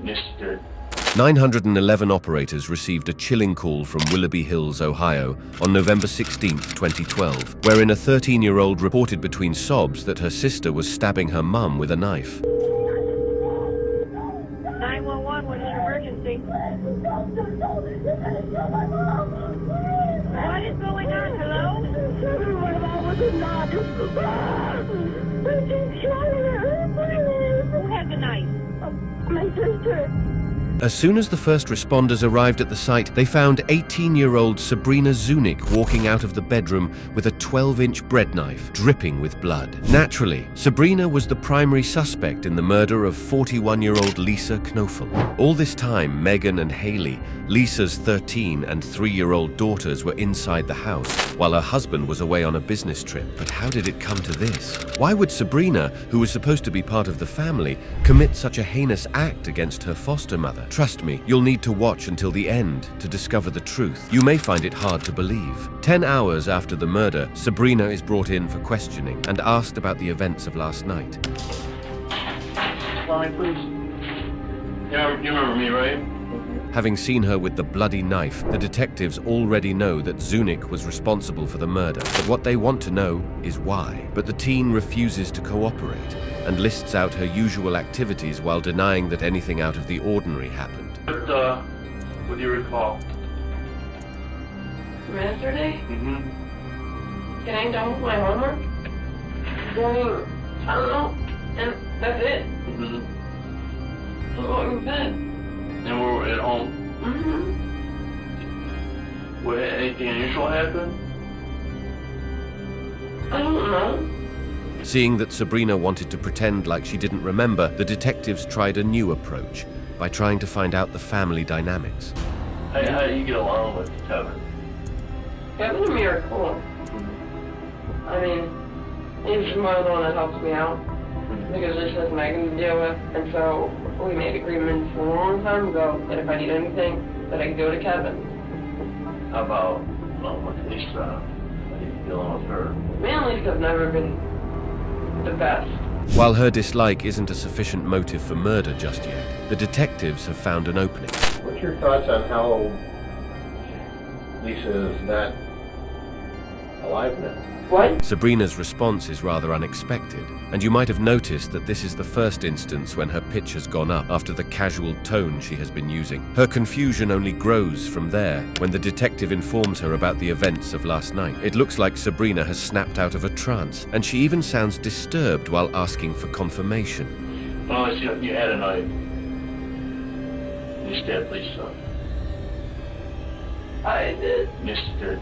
Mr. 911 operators received a chilling call from Willoughby Hills, Ohio, on November 16, 2012, wherein a 13-year-old reported between sobs that her sister was stabbing her mum with a knife. 911, what is your emergency? What is going on? Hello? My mom was a knife. She's shot her. Who had the knife? My sister. As soon as the first responders arrived at the site, they found 18-year-old Sabrina Zunick walking out of the bedroom with a 12-inch bread knife, dripping with blood. Naturally, Sabrina was the primary suspect in the murder of 41-year-old Lisa Knofel. All this time, Megan and Haley, Lisa's 13 and 3-year-old daughters, were inside the house, while her husband was away on a business trip. But how did it come to this? Why would Sabrina, who was supposed to be part of the family, commit such a heinous act against her foster mother? Trust me, you'll need to watch until the end to discover the truth. You may find it hard to believe. 10 hours after the murder, Sabrina is brought in for questioning and asked about the events of last night. Line, please. Yeah, you remember me, right? Having seen her with the bloody knife, the detectives already know that Zunick was responsible for the murder, but what they want to know is why. But the teen refuses to cooperate and lists out her usual activities while denying that anything out of the ordinary happened. What do you recall? From yesterday? Mm-hmm. Getting done with my homework? Going, I don't know, and that's it. Mm-hmm. I'm going to bed. And we're at home. Mm-hmm. What, anything unusual happened? I don't know. Seeing that Sabrina wanted to pretend like she didn't remember, the detectives tried a new approach by trying to find out the family dynamics. How do you get along with Kevin? Kevin and me are cool. I mean, he's more the one that helps me out. Because this has Megan to deal with, and so we made agreements a long time ago that if I need anything, that I can go to Kevin. How about with Lisa? How are you dealing with her? Me and Lisa have never been the best. While her dislike isn't a sufficient motive for murder just yet, the detectives have found an opening. What's your thoughts on how Lisa is not alive now? What? Sabrina's response is rather unexpected, and you might have noticed that this is the first instance when her pitch has gone up after the casual tone she has been using. Her confusion only grows from there when the detective informs her about the events of last night. It looks like Sabrina has snapped out of a trance, and she even sounds disturbed while asking for confirmation. Oh, you had a knife. You stabbed Lisa. I did. Mr.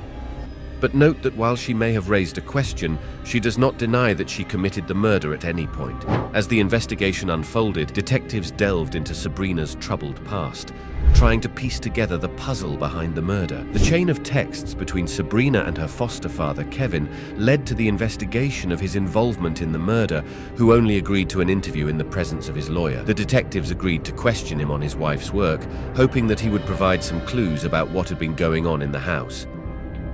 But note that while she may have raised a question, she does not deny that she committed the murder at any point. As the investigation unfolded, detectives delved into Sabrina's troubled past, trying to piece together the puzzle behind the murder. The chain of texts between Sabrina and her foster father, Kevin, led to the investigation of his involvement in the murder, who only agreed to an interview in the presence of his lawyer. The detectives agreed to question him on his wife's work, hoping that he would provide some clues about what had been going on in the house.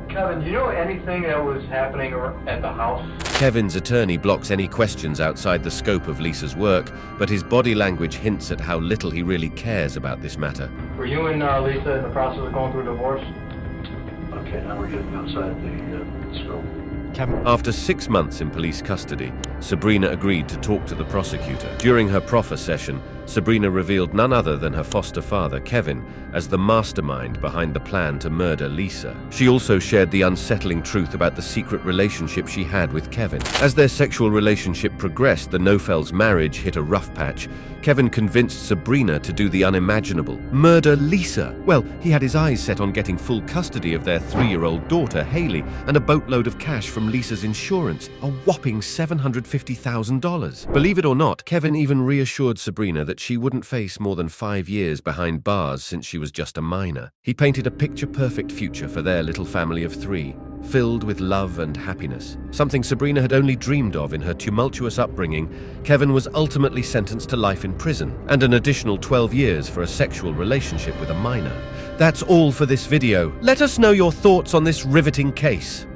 Kevin, do you know anything that was happening at the house? Kevin's attorney blocks any questions outside the scope of Lisa's work, but his body language hints at how little he really cares about this matter. Were you and Lisa in the process of going through a divorce? Okay, now we're getting outside the scope. After 6 months in police custody, Sabrina agreed to talk to the prosecutor. During her proffer session, Sabrina revealed none other than her foster father, Kevin, as the mastermind behind the plan to murder Lisa. She also shared the unsettling truth about the secret relationship she had with Kevin. As their sexual relationship progressed, the Knofels' marriage hit a rough patch. Kevin convinced Sabrina to do the unimaginable: murder Lisa. Well, he had his eyes set on getting full custody of their 3-year-old daughter, Haley, and a boatload of cash from Lisa's insurance, a whopping $750,000. Believe it or not, Kevin even reassured Sabrina that she wouldn't face more than 5 years behind bars since she was just a minor. He painted a picture-perfect future for their little family of 3, filled with love and happiness. Something Sabrina had only dreamed of in her tumultuous upbringing. Kevin was ultimately sentenced to life in prison and an additional 12 years for a sexual relationship with a minor. That's all for this video. Let us know your thoughts on this riveting case.